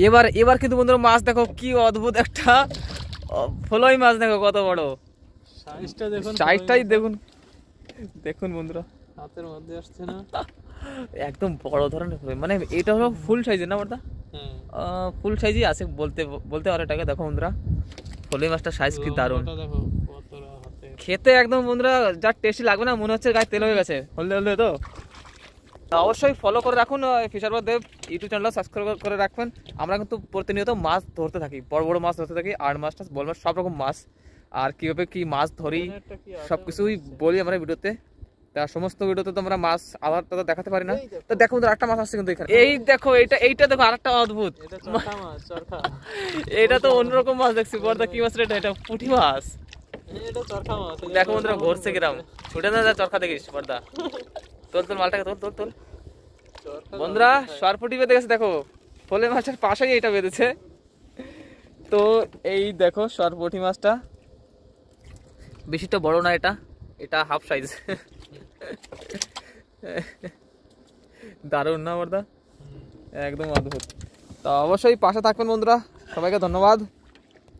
এবার এবার কিন্তু বন্ধুরা মাছ দেখো কি অদ্ভুত একটা ফলই মাছ, দেখো কত বড় সাইজটা, দেখুন সাইজটাই দেখুন, দেখুন বন্ধুরা হাতের মধ্যে আসছে না, একদম বড় ধরনের মানে এটা হলো ফুল সাইজের না বড়দা? ফুল সাইজই আছে বলতে বলতে আর এটাকে দেখো বন্ধুরা, ফলই মাছটা সাইজ কি দারুণ, খেতে একদম বন্ধুরা যা টেস্টি লাগবে না, মনে হচ্ছে গায়ে তেল হয়ে গেছে হলদে হলদে। তো অবশ্যই ফলো করে রাখুন ফিশারবয় দেব ইউটিউব চ্যানেল, সাবস্ক্রাইব করে রাখবেন। আমরা কিন্তু প্রতিনিয়ত মাছ ধরতে থাকি, বড় বড় মাছ ধরতে থাকি, আর মাছ টাছ বল মাছ সব রকম মাছ, আর কীভাবে কী মাছ ধরি সব কিছুই বলি আমরা ভিডিওতে। তা সমস্ত ভিডিওতে তো আমরা মাছ আলাদা টাদা দেখাতে পারি না। তো দেখো বন্ধুরা একটা মাছ আসছে কিন্তু এখানে, এই দেখো এইটা দেখো আরেকটা অদ্ভুত, এটা তো অন্যরকম মাছ দেখছি বড়দা, কি মাছ এটা? এটা পুঁটি মাছ, দেখো বন্ধুরা ঘুরছে কিরাম, ছুটে না যা চরখা দেখিস বড়দা, তোল তোল মালটাকে তোল তোল তোল। বন্ধুরা সরপুটি বেঁধে গেছে দেখো, ফলে মাছের পাশেই এটা বেঁধেছে। তো এই দেখো সরপুটি মাছটা, বেশিটা বড় না, এটা এটা হাফ সাইজ, দারুণ না বড়দা, একদম অদ্ভুত। তো অবশ্যই পাশে থাকবেন বন্ধুরা, সবাইকে ধন্যবাদ।